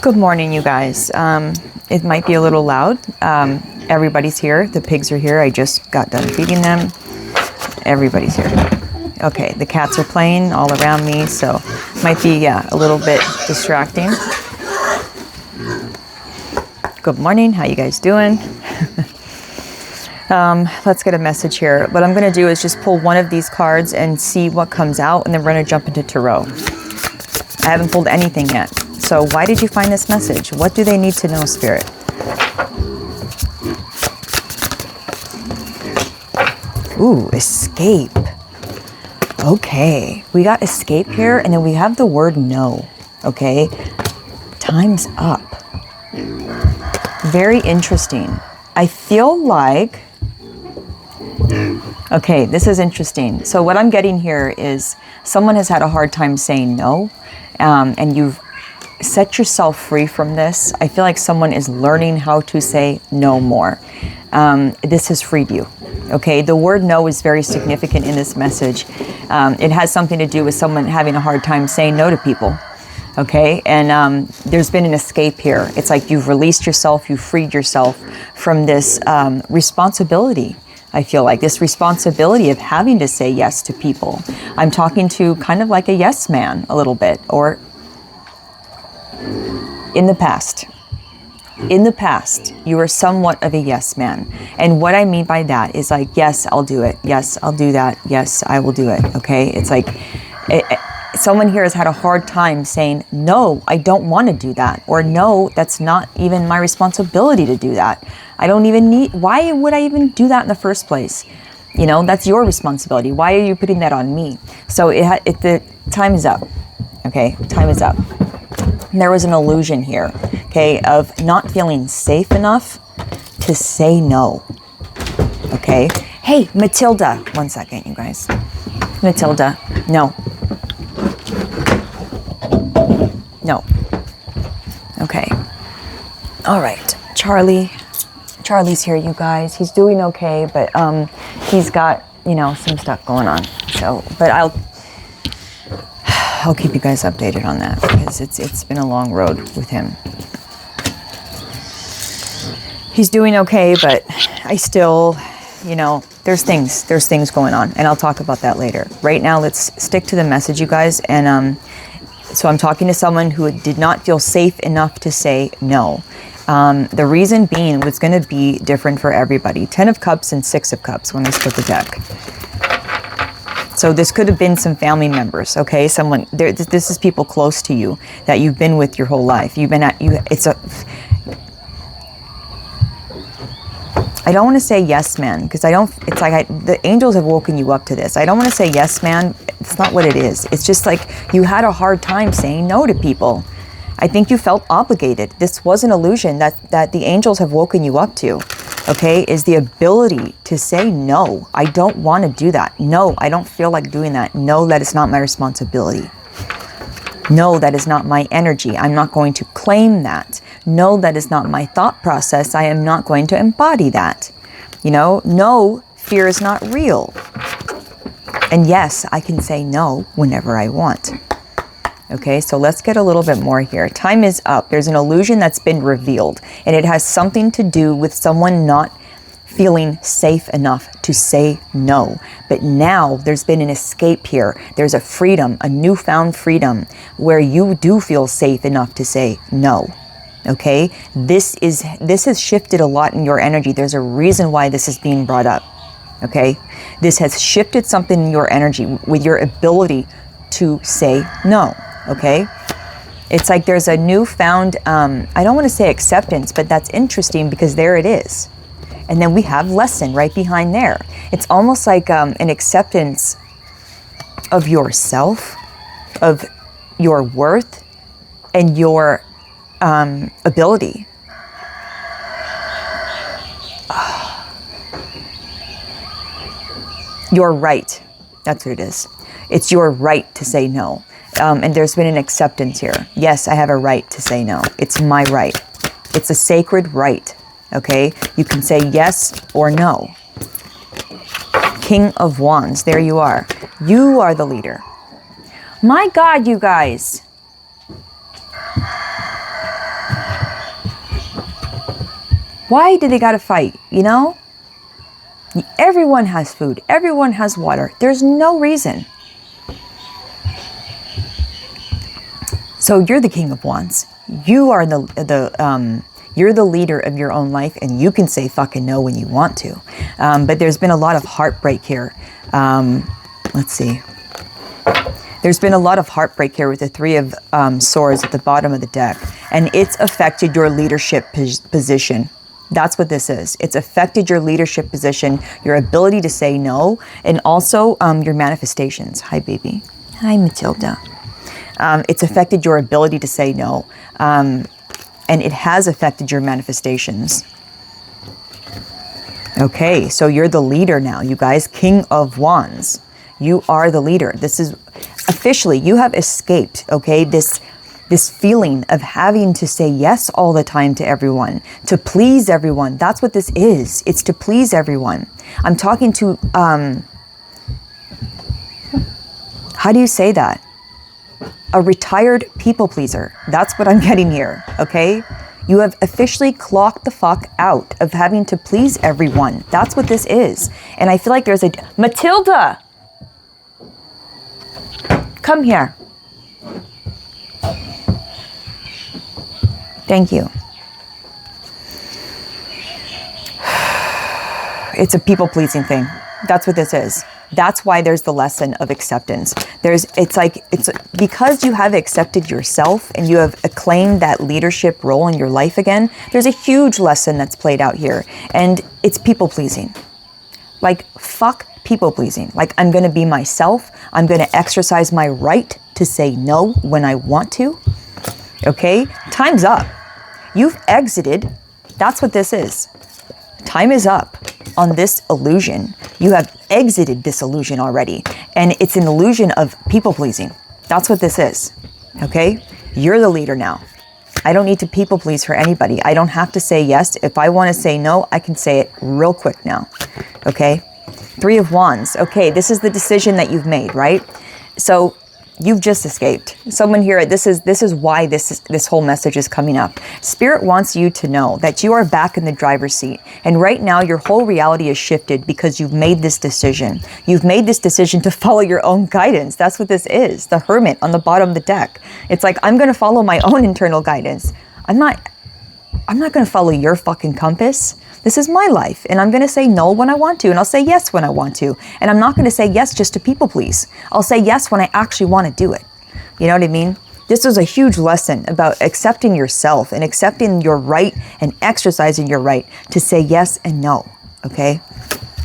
Good morning, you guys. It might be a little loud. Everybody's here. The pigs are here. I just got done feeding them. Everybody's here. Okay, the cats are playing all around me, so might be a little bit distracting. Good morning. How you guys doing? Let's get a message here. What I'm going to do is just pull one of these cards and see what comes out, and then we're going to jump into tarot. I haven't pulled anything yet. So why did you find this message? What do they need to know, Spirit? Ooh, escape. Okay, we got escape here, and then we have the word no. Okay, time's up. Very interesting. I feel like... Okay, this is interesting. So what I'm getting here is someone has had a hard time saying no, and you've set yourself free from this. I feel like someone is learning how to say no more. This has freed you. Okay, the word no is very significant in this message. It has something to do with someone having a hard time saying no to people. Okay, and there's been an escape here. It's like you've released yourself, you've freed yourself from this responsibility. I feel like this responsibility of having to say yes to people. I'm talking to kind of like a yes man a little bit, or in the past. In the past, you were somewhat of a yes man. And what I mean by that is like, yes, I'll do it. Yes, I'll do that. Yes, I will do it. Okay, it's like someone here has had a hard time saying, no, I don't want to do that. Or no, that's not even my responsibility to do that. I don't even need, why would I even do that in the first place? You know, that's your responsibility. Why are you putting that on me? So the time is up. Okay, time is up. There was an illusion here, okay, of not feeling safe enough to say no. Okay. Hey, Matilda. 1 second, you guys. Matilda, no. No. Okay. All right. Charlie's here, you guys. He's doing okay, but he's got, you know, some stuff going on. So, but I'll keep you guys updated on that because it's been a long road with him. He's doing okay, but I still, you know, there's things going on, and I'll talk about that later. Right now, let's stick to the message, you guys. And so I'm talking to someone who did not feel safe enough to say no. The reason being was going to be different for everybody. 10 of Cups and 6 of Cups when I split the deck. So this could have been some family members, okay? Someone there. This is people close to you that you've been with your whole life. You've been at you. I don't want to say yes, man, because I don't. It's like the angels have woken you up to this. I don't want to say yes, man. It's not what it is. It's just like you had a hard time saying no to people. I think you felt obligated. This was an illusion that the angels have woken you up to. Okay, is the ability to say no. I don't want to do that. No, I don't feel like doing that. No, that is not my responsibility. No, that is not my energy. I'm not going to claim that. No, that is not my thought process. I am not going to embody that. You know, no, fear is not real. And yes, I can say no whenever I want. Okay, so let's get a little bit more here. Time is up. There's an illusion that's been revealed, and it has something to do with someone not feeling safe enough to say no. But now there's been an escape here. There's a freedom, a newfound freedom, where you do feel safe enough to say no. Okay, this has shifted a lot in your energy. There's a reason why this is being brought up. Okay, this has shifted something in your energy with your ability to say no. Okay, it's like there's a newfound, I don't want to say acceptance, but that's interesting because there it is. And then we have lesson right behind there. It's almost like an acceptance of yourself, of your worth, and your ability. Your right. That's what it is. It's your right to say no. And there's been an acceptance here. Yes, I have a right to say no. It's my right. It's a sacred right. Okay? You can say yes or no. King of Wands. There you are. You are the leader. My God, you guys. Why do they got to fight? You know? Everyone has food. Everyone has water. There's no reason. So you're the King of Wands. You are you're the leader of your own life, and you can say fucking no when you want to. But there's been a lot of heartbreak here. Let's see. There's been a lot of heartbreak here with the Three of Swords at the bottom of the deck, and it's affected your leadership position. That's what this is. It's affected your leadership position, your ability to say no, and also your manifestations. Hi, baby. Hi, Matilda. It's affected your ability to say no, and it has affected your manifestations. Okay, so you're the leader now, you guys. King of Wands. You are the leader. This is officially, you have escaped, okay, this feeling of having to say yes all the time to everyone, to please everyone. That's what this is. It's to please everyone. I'm talking to, how do you say that? A retired people pleaser. That's what I'm getting here, okay? You have officially clocked the fuck out of having to please everyone. That's what this is. And I feel like there's a... Matilda! Come here. Thank you. It's a people-pleasing thing. That's what this is. That's why there's the lesson of acceptance. It's because you have accepted yourself and you have acclaimed that leadership role in your life again, there's a huge lesson that's played out here. And it's people-pleasing. Like, fuck people-pleasing. Like, I'm going to be myself. I'm going to exercise my right to say no when I want to. Okay? Time's up. You've exited. That's what this is. Time is up on this illusion. You have exited this illusion already. And it's an illusion of people-pleasing. That's what this is. Okay? You're the leader now. I don't need to people-please for anybody. I don't have to say yes. If I want to say no, I can say it real quick now. Okay? Three of Wands. Okay, this is the decision that you've made, right? So you've just escaped. Someone here, this is why this whole message is coming up. Spirit wants you to know that you are back in the driver's seat. And right now, your whole reality is shifted because you've made this decision. You've made this decision to follow your own guidance. That's what this is. The Hermit on the bottom of the deck. It's like, I'm going to follow my own internal guidance. I'm not going to follow your fucking compass. This is my life, and I'm going to say no when I want to, and I'll say yes when I want to. And I'm not going to say yes just to people please. I'll say yes when I actually want to do it. You know what I mean? This was a huge lesson about accepting yourself and accepting your right and exercising your right to say yes and no, okay?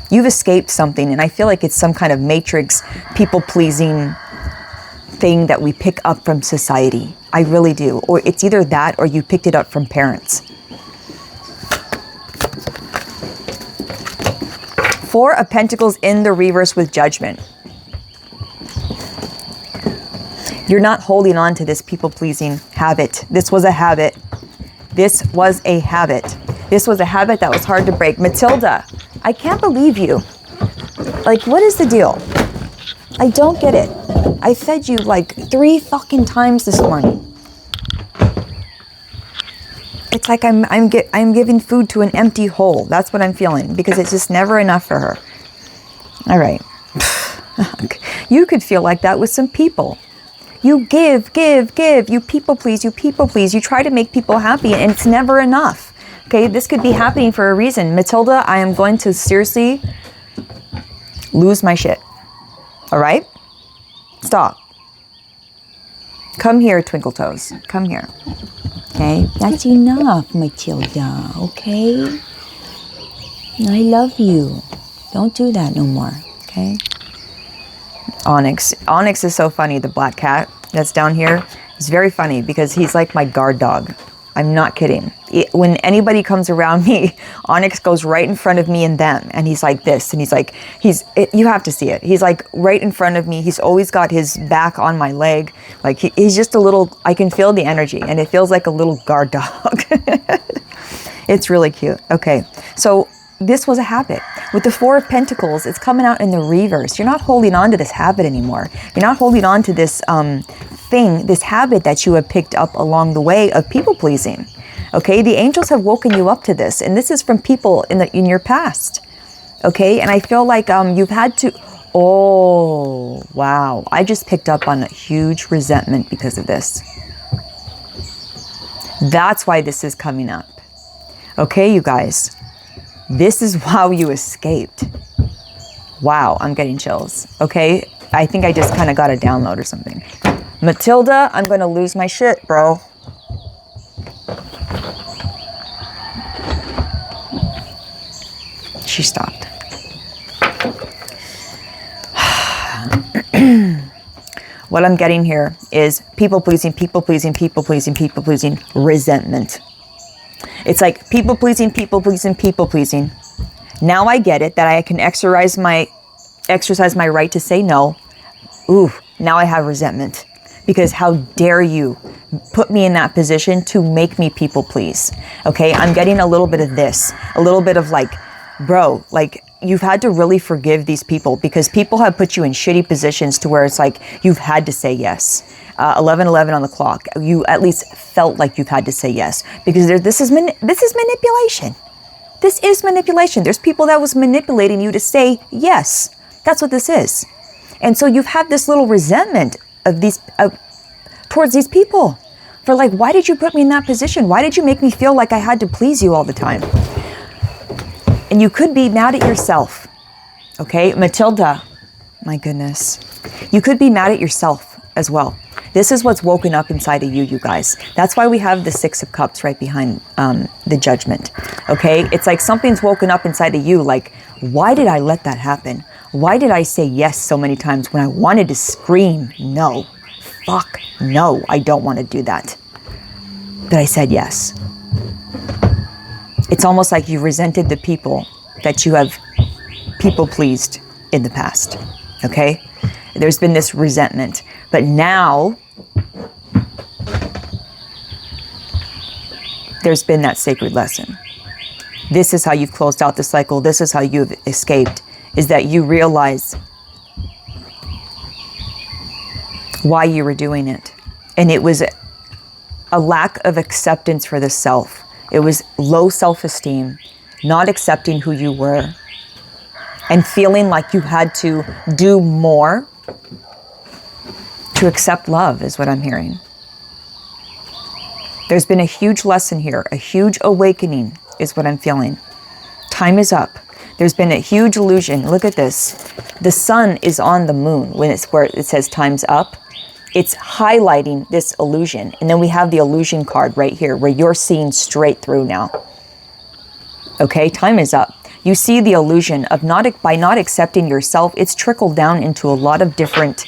You've escaped something, and I feel like it's some kind of matrix, people-pleasing thing that we pick up from society. I really do. Or it's either that or you picked it up from parents. Four of Pentacles in the reverse with Judgment. You're not holding on to this people-pleasing habit. This was a habit. This was a habit. This was a habit that was hard to break. Matilda, I can't believe you. Like, what is the deal? I don't get it. I fed you like 3 fucking times this morning. It's like I'm giving food to an empty hole. That's what I'm feeling, because it's just never enough for her. All right. You could feel like that with some people. You give. You people please. You try to make people happy, and it's never enough. Okay, this could be happening for a reason. Matilda, I am going to seriously lose my shit. All right? Stop. Come here, Twinkle Toes. Come here. Okay, that's enough, Matilda, okay? I love you. Don't do that no more, okay? Onyx. Onyx is so funny, the black cat that's down here. It's very funny because he's like my guard dog. I'm not kidding. When anybody comes around me, Onyx goes right in front of me and them. And he's like this. And he's like, you have to see it. He's like right in front of me. He's always got his back on my leg. Like he's just a little, I can feel the energy. And it feels like a little guard dog. It's really cute. Okay. So this was a habit. With the Four of Pentacles, it's coming out in the reverse. You're not holding on to this habit anymore. You're not holding on to this thing, this habit that you have picked up along the way of people pleasing. Okay, the angels have woken you up to this, and this is from people in your past. Okay, and I feel like you've had to. Oh, wow! I just picked up on a huge resentment because of this. That's why this is coming up. Okay, you guys, this is how you escaped. Wow, I'm getting chills. Okay, I think I just kind of got a download or something. Matilda, I'm gonna lose my shit, bro. She stopped. What I'm getting here is people pleasing, people pleasing, people pleasing, people pleasing, resentment. It's like people pleasing, people pleasing, people pleasing. Now I get it that I can exercise my right to say no. Ooh, now I have resentment. Because how dare you put me in that position to make me people please. Okay, I'm getting a little bit of this. A little bit of like, bro, like you've had to really forgive these people because people have put you in shitty positions to where it's like you've had to say yes. 11:11 on the clock. You at least felt like you've had to say yes because this is manipulation. This is manipulation. There's people that was manipulating you to say yes. That's what this is. And so you've had this little resentment of these towards these people for like, why did you put me in that position? Why did you make me feel like I had to please you all the time? And you could be mad at yourself. Okay, Matilda, my goodness. You could be mad at yourself as well. This is what's woken up inside of you, you guys. That's why we have the 6 of Cups right behind the Judgment. Okay, it's like something's woken up inside of you. Like, why did I let that happen? Why did I say yes so many times when I wanted to scream no? Fuck no, I don't want to do that. But I said yes. It's almost like you resented the people that you have people pleased in the past. Okay? There's been this resentment. But now, there's been that sacred lesson. This is how you've closed out the cycle. This is how you've escaped. Is that you realize why you were doing it. And it was a lack of acceptance for the self. It was low self-esteem, not accepting who you were, and feeling like you had to do more to accept love is what I'm hearing. There's been a huge lesson here, a huge awakening is what I'm feeling. Time is up. There's been a huge illusion. Look at this. The sun is on the moon when it's where it says time's up. It's highlighting this illusion. And then we have the illusion card right here where you're seeing straight through now. Okay, time is up. You see the illusion of by not accepting yourself, it's trickled down into a lot of different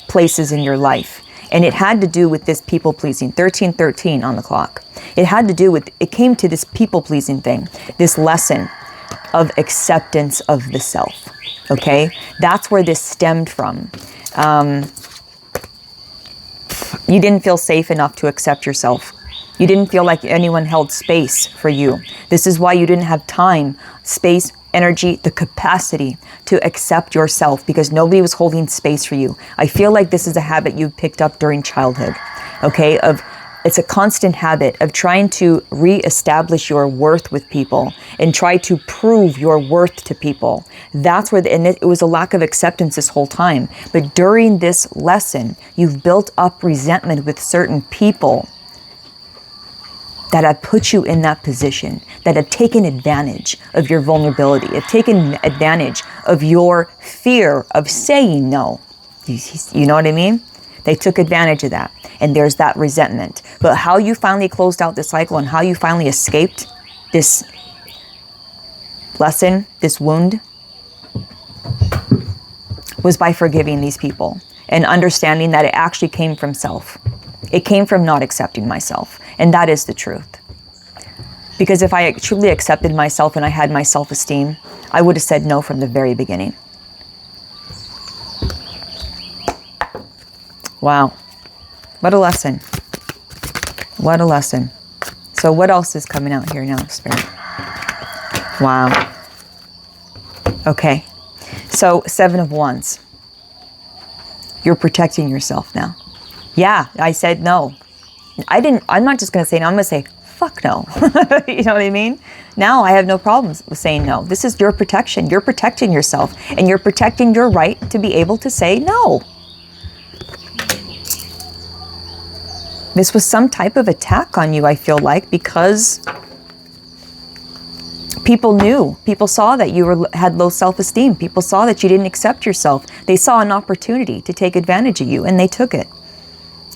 places in your life. And it had to do with this people pleasing, 1313 on the clock. It had to do with, it came to this people pleasing thing, this lesson of acceptance of the self. Okay, that's where this stemmed from. You didn't feel safe enough to accept yourself. You didn't feel like anyone held space for you. This is why you didn't have time, space, energy, the capacity to accept yourself because nobody was holding space for you. I feel like this is a habit you picked up during childhood, okay? It's a constant habit of trying to reestablish your worth with people and try to prove your worth to people. That's where, and it was a lack of acceptance this whole time. But during this lesson, you've built up resentment with certain people that have put you in that position, that have taken advantage of your vulnerability, have taken advantage of your fear of saying no. You know what I mean? They took advantage of that. And there's that resentment. But how you finally closed out the cycle and how you finally escaped this lesson, this wound, was by forgiving these people and understanding that it actually came from self. It came from not accepting myself. And that is the truth. Because if I truly accepted myself and I had my self-esteem, I would have said no from the very beginning. Wow. What a lesson. What a lesson. So what else is coming out here now, Spirit? Wow. Okay. So 7 of Wands. You're protecting yourself now. Yeah, I said no. I'm not just going to say no. I'm going to say fuck no. You know what I mean? Now I have no problems with saying no. This is your protection. You're protecting yourself, and you're protecting your right to be able to say no. This was some type of attack on you, I feel like, because people knew, people saw that you had low self-esteem. People saw that you didn't accept yourself. They saw an opportunity to take advantage of you, and they took it.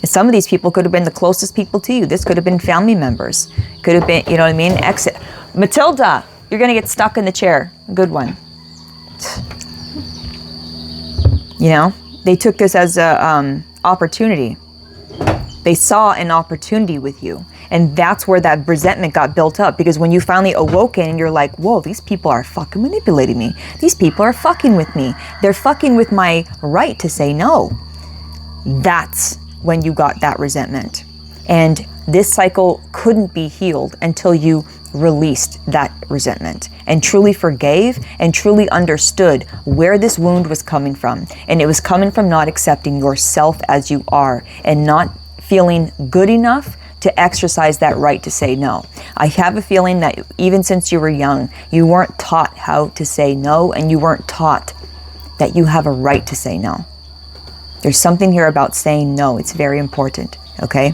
Some of these people could have been the closest people to you. This could have been family members. Could have been, you know what I mean? Exit. Matilda, you're going to get stuck in the chair. Good one. You know, they took this as a opportunity. They saw an opportunity with you. And that's where that resentment got built up. Because when you finally awoken and you're like, whoa, these people are fucking manipulating me. These people are fucking with me. They're fucking with my right to say no. That's when you got that resentment. And this cycle couldn't be healed until you released that resentment and truly forgave and truly understood where this wound was coming from. And it was coming from not accepting yourself as you are and not feeling good enough to exercise that right to say no. I have a feeling that even since you were young, you weren't taught how to say no, and you weren't taught that you have a right to say no. There's something here about saying no. It's very important, okay?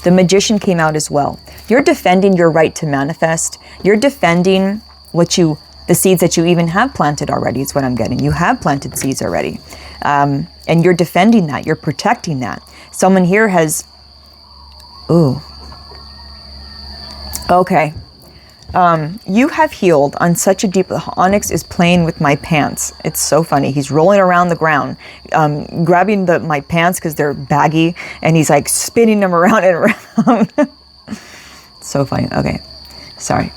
The Magician came out as well. You're defending your right to manifest. You're defending the seeds that you even have planted already. It's what I'm getting. You have planted seeds already. And you're defending that. You're protecting that. Someone here has, okay. You have healed on such a deep. Onyx is playing with my pants. It's so funny. He's rolling around the ground, grabbing my pants because they're baggy, and he's like spinning them around and around. So funny. Okay, sorry.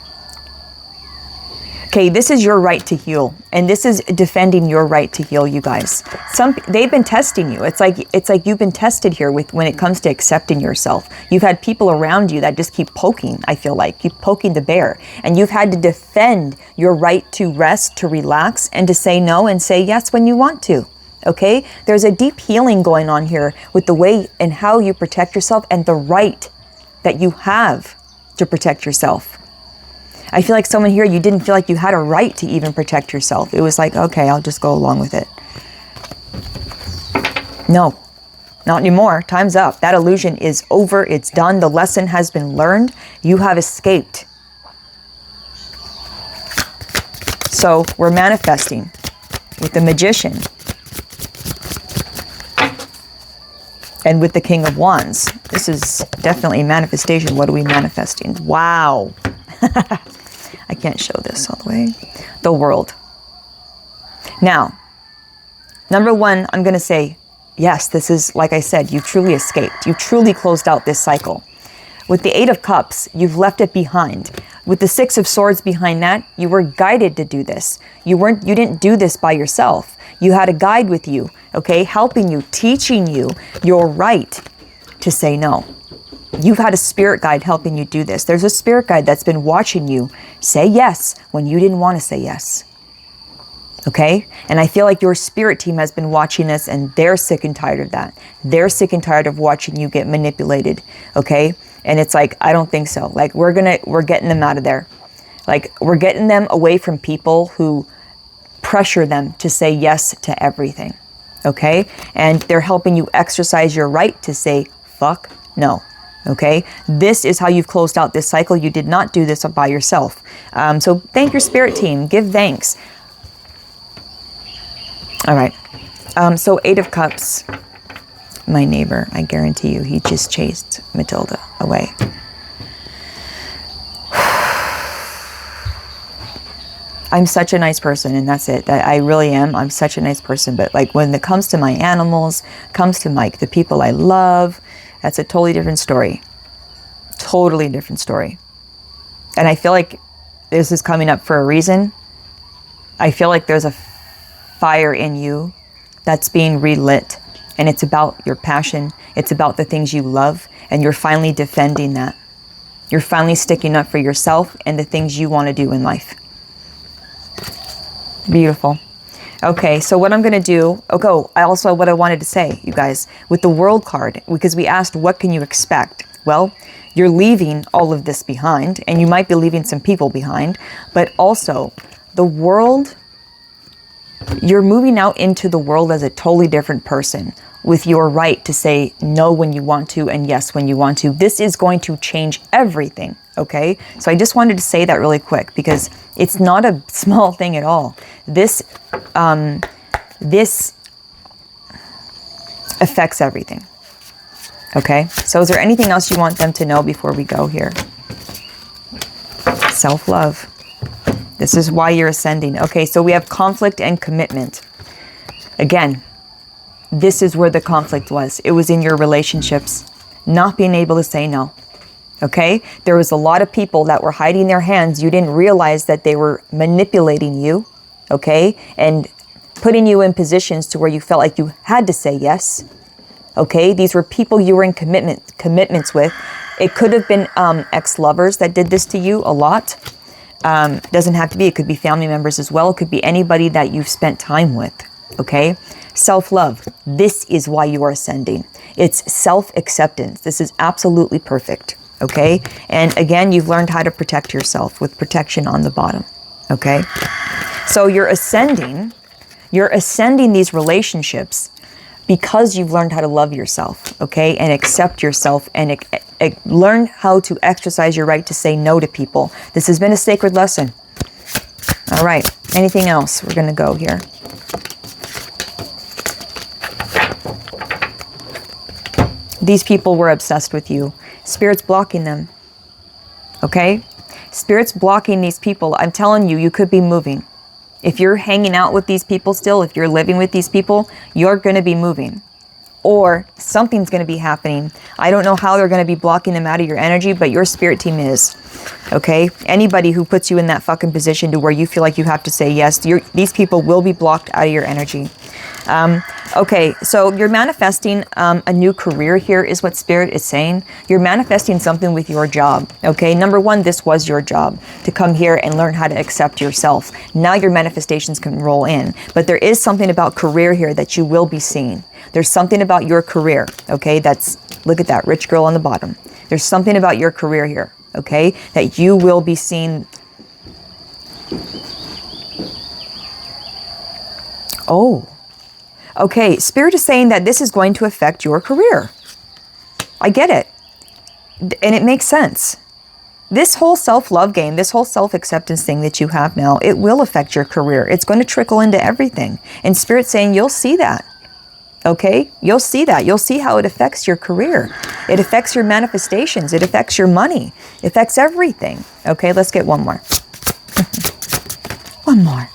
Okay, this is your right to heal, and this is defending your right to heal, you guys. They've been testing you. It's like you've been tested here when it comes to accepting yourself. You've had people around you that just keep poking, I feel like. Keep poking the bear. And you've had to defend your right to rest, to relax, and to say no and say yes when you want to. Okay? There's a deep healing going on here with the way and how you protect yourself and the right that you have to protect yourself. I feel like someone here, you didn't feel like you had a right to even protect yourself. It was like, okay, I'll just go along with it. No, not anymore. Time's up. That illusion is over. It's done. The lesson has been learned. You have escaped. So we're manifesting with the Magician and with the King of Wands. This is definitely a manifestation. What are we manifesting? Wow. I can't show this all the way. The World. Now, number one, I'm going to say, yes, this is, like I said, you truly escaped. You truly closed out this cycle. With the Eight of Cups, you've left it behind. With the Six of Swords behind that, you were guided to do this. You didn't do this by yourself. You had a guide with you, okay, helping you, teaching you your right to say no. You've had a spirit guide helping you do this. There's a spirit guide that's been watching you say yes when you didn't want to say yes. Okay? And I feel like your spirit team has been watching this, and they're sick and tired of that. They're sick and tired of watching you get manipulated. Okay? And it's like, I don't think so. Like, we're getting them out of there. Like, we're getting them away from people who pressure them to say yes to everything. Okay? And they're helping you exercise your right to say, fuck no. Okay, this is how you've closed out this cycle. You did not do this by yourself. So thank your spirit team. Give thanks. All right. So Eight of Cups. My neighbor, I guarantee you, he just chased Matilda away. I'm such a nice person, and that's it. I really am. I'm such a nice person. But like when it comes to my animals, comes to the people I love, that's a totally different story. Totally different story. And I feel like this is coming up for a reason. I feel like there's a fire in you that's being relit. And it's about your passion. It's about the things you love. And you're finally defending that. You're finally sticking up for yourself and the things you want to do in life. Beautiful. Okay, so what I'm going to do, what I wanted to say, you guys, with the World card, because we asked, what can you expect? Well, you're leaving all of this behind, and you might be leaving some people behind, but also the world, you're moving out into the world as a totally different person with your right to say no when you want to and yes when you want to. This is going to change everything, okay? So I just wanted to say that really quick because it's not a small thing at all. This affects everything, okay? So is there anything else you want them to know before we go here? Self-love. This is why you're ascending. Okay, so we have conflict and commitment. Again, this is where the conflict was. It was in your relationships, not being able to say no. Okay? There was a lot of people that were hiding their hands. You didn't realize that they were manipulating you, okay? And putting you in positions to where you felt like you had to say yes. Okay? These were people you were in commitments with. It could have been ex-lovers that did this to you a lot. Doesn't have to be. It could be family members as well. It could be anybody that you've spent time with. Okay? Self-love. This is why you are ascending. It's self-acceptance. This is absolutely perfect. Okay? And again, you've learned how to protect yourself with protection on the bottom. Okay? So you're ascending these relationships because you've learned how to love yourself, okay? And accept yourself and learn how to exercise your right to say no to people. This has been a sacred lesson. All right. Anything else? We're going to go here. These people were obsessed with you. Spirit's blocking them. Okay? Spirit's blocking these people. I'm telling you, you could be moving. If you're hanging out with these people still, if you're living with these people, you're going to be moving. Or something's going to be happening. I don't know how they're going to be blocking them out of your energy, but your spirit team is. Okay? Anybody who puts you in that fucking position to where you feel like you have to say yes, these people will be blocked out of your energy. Okay, so you're manifesting a new career here is what Spirit is saying. You're manifesting something with your job, okay? Number one, this was your job, to come here and learn how to accept yourself. Now your manifestations can roll in. But there is something about career here that you will be seeing. There's something about your career, okay? Look at that, rich girl on the bottom. There's something about your career here, okay? That you will be seeing. Oh. Okay, Spirit is saying that this is going to affect your career. I get it. And it makes sense. This whole self-love game, this whole self-acceptance thing that you have now, it will affect your career. It's going to trickle into everything. And Spirit's saying you'll see that. Okay? You'll see that. You'll see how it affects your career. It affects your manifestations. It affects your money. It affects everything. Okay, let's get one more. One more.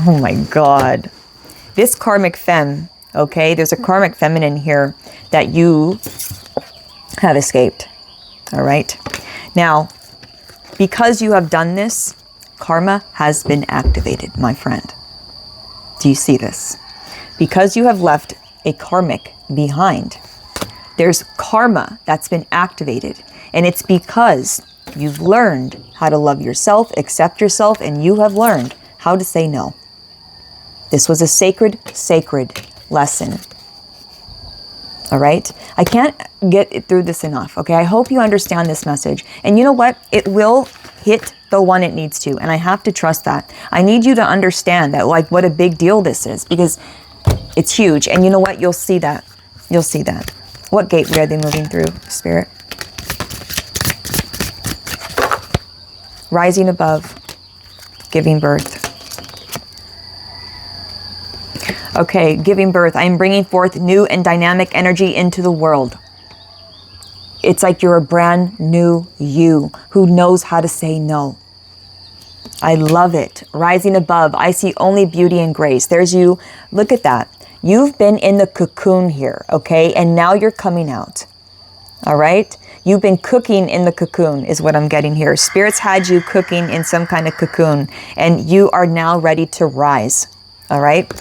Oh my God. This karmic femme, okay, there's a karmic feminine here that you have escaped. All right. Now, because you have done this, karma has been activated, my friend. Do you see this? Because you have left a karmic behind, there's karma that's been activated. And it's because you've learned how to love yourself, accept yourself, and you have learned how to say no. This was a sacred lesson. All right? I can't get through this enough, okay? I hope you understand this message. And you know what? It will hit the one it needs to, and I have to trust that. I need you to understand that, like, what a big deal this is, because it's huge. And you know what? You'll see that. You'll see that. What gateway are they moving through, Spirit? Rising above, giving birth. Okay, giving birth. I am bringing forth new and dynamic energy into the world. It's like you're a brand new you who knows how to say no. I love it. Rising above. I see only beauty and grace. There's you. Look at that. You've been in the cocoon here, okay? And now you're coming out. All right? You've been cooking in the cocoon is what I'm getting here. Spirits had you cooking in some kind of cocoon, and you are now ready to rise. All right?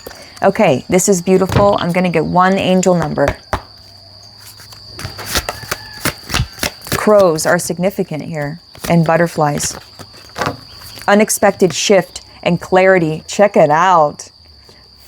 Okay, this is beautiful. I'm going to get one angel number. Crows are significant here, and butterflies. Unexpected shift and clarity. Check it out.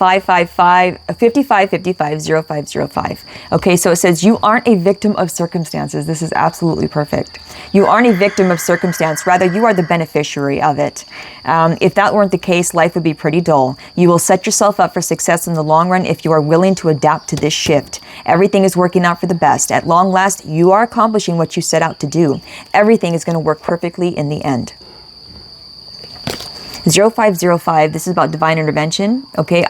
55550505. Okay, so it says you aren't a victim of circumstances. This is absolutely perfect. You aren't a victim of circumstance. Rather, you are the beneficiary of it. If that weren't the case, life would be pretty dull. You will set yourself up for success in the long run if you are willing to adapt to this shift. Everything is working out for the best. At long last, you are accomplishing what you set out to do. Everything is going to work perfectly in the end. 0505, this is about divine intervention. Okay,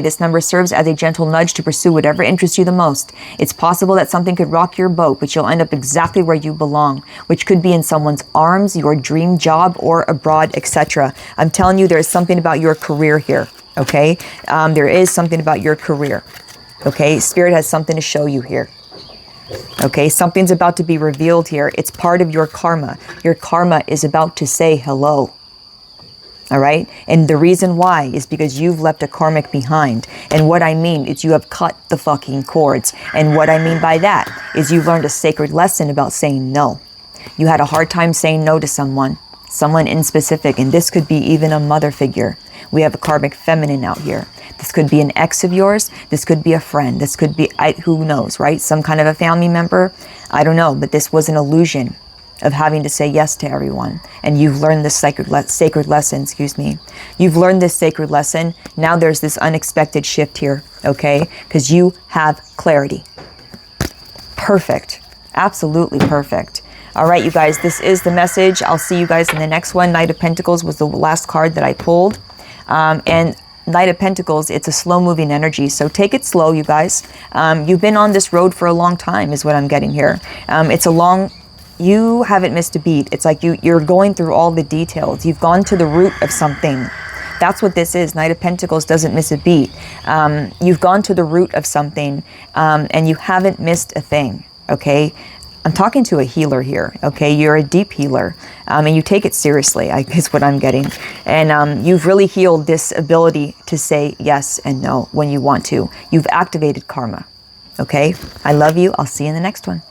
this number serves as a gentle nudge to pursue whatever interests you the most. It's possible that something could rock your boat, but you'll end up exactly where you belong, which could be in someone's arms, your dream job, or abroad, etc. I'm telling you, there's something about your career here. Okay, there is something about your career. Okay, Spirit has something to show you here. Okay, something's about to be revealed here. It's part of your karma. Your karma is about to say hello. All right. And the reason why is because you've left a karmic behind. And what I mean is you have cut the fucking cords. And what I mean by that is you've learned a sacred lesson about saying no. You had a hard time saying no to someone in specific. And this could be even a mother figure. We have a karmic feminine out here. This could be an ex of yours. This could be a friend. This could be, who knows, right? Some kind of a family member. I don't know. But this was an illusion of having to say yes to everyone. And you've learned this sacred lesson, You've learned this sacred lesson. Now there's this unexpected shift here, okay? Because you have clarity. Perfect. Absolutely perfect. All right, you guys, this is the message. I'll see you guys in the next one. Knight of Pentacles was the last card that I pulled. And Knight of Pentacles, it's a slow-moving energy, so take it slow, you guys. You've been on this road for a long time, is what I'm getting here. You haven't missed a beat. It's like you're going through all the details. You've gone to the root of something. That's what this is. Knight of Pentacles doesn't miss a beat. You've gone to the root of something, and you haven't missed a thing, okay? I'm talking to a healer here, okay? You're a deep healer, and you take it seriously, is what I'm getting. And you've really healed this ability to say yes and no when you want to. You've activated karma, okay? I love you. I'll see you in the next one.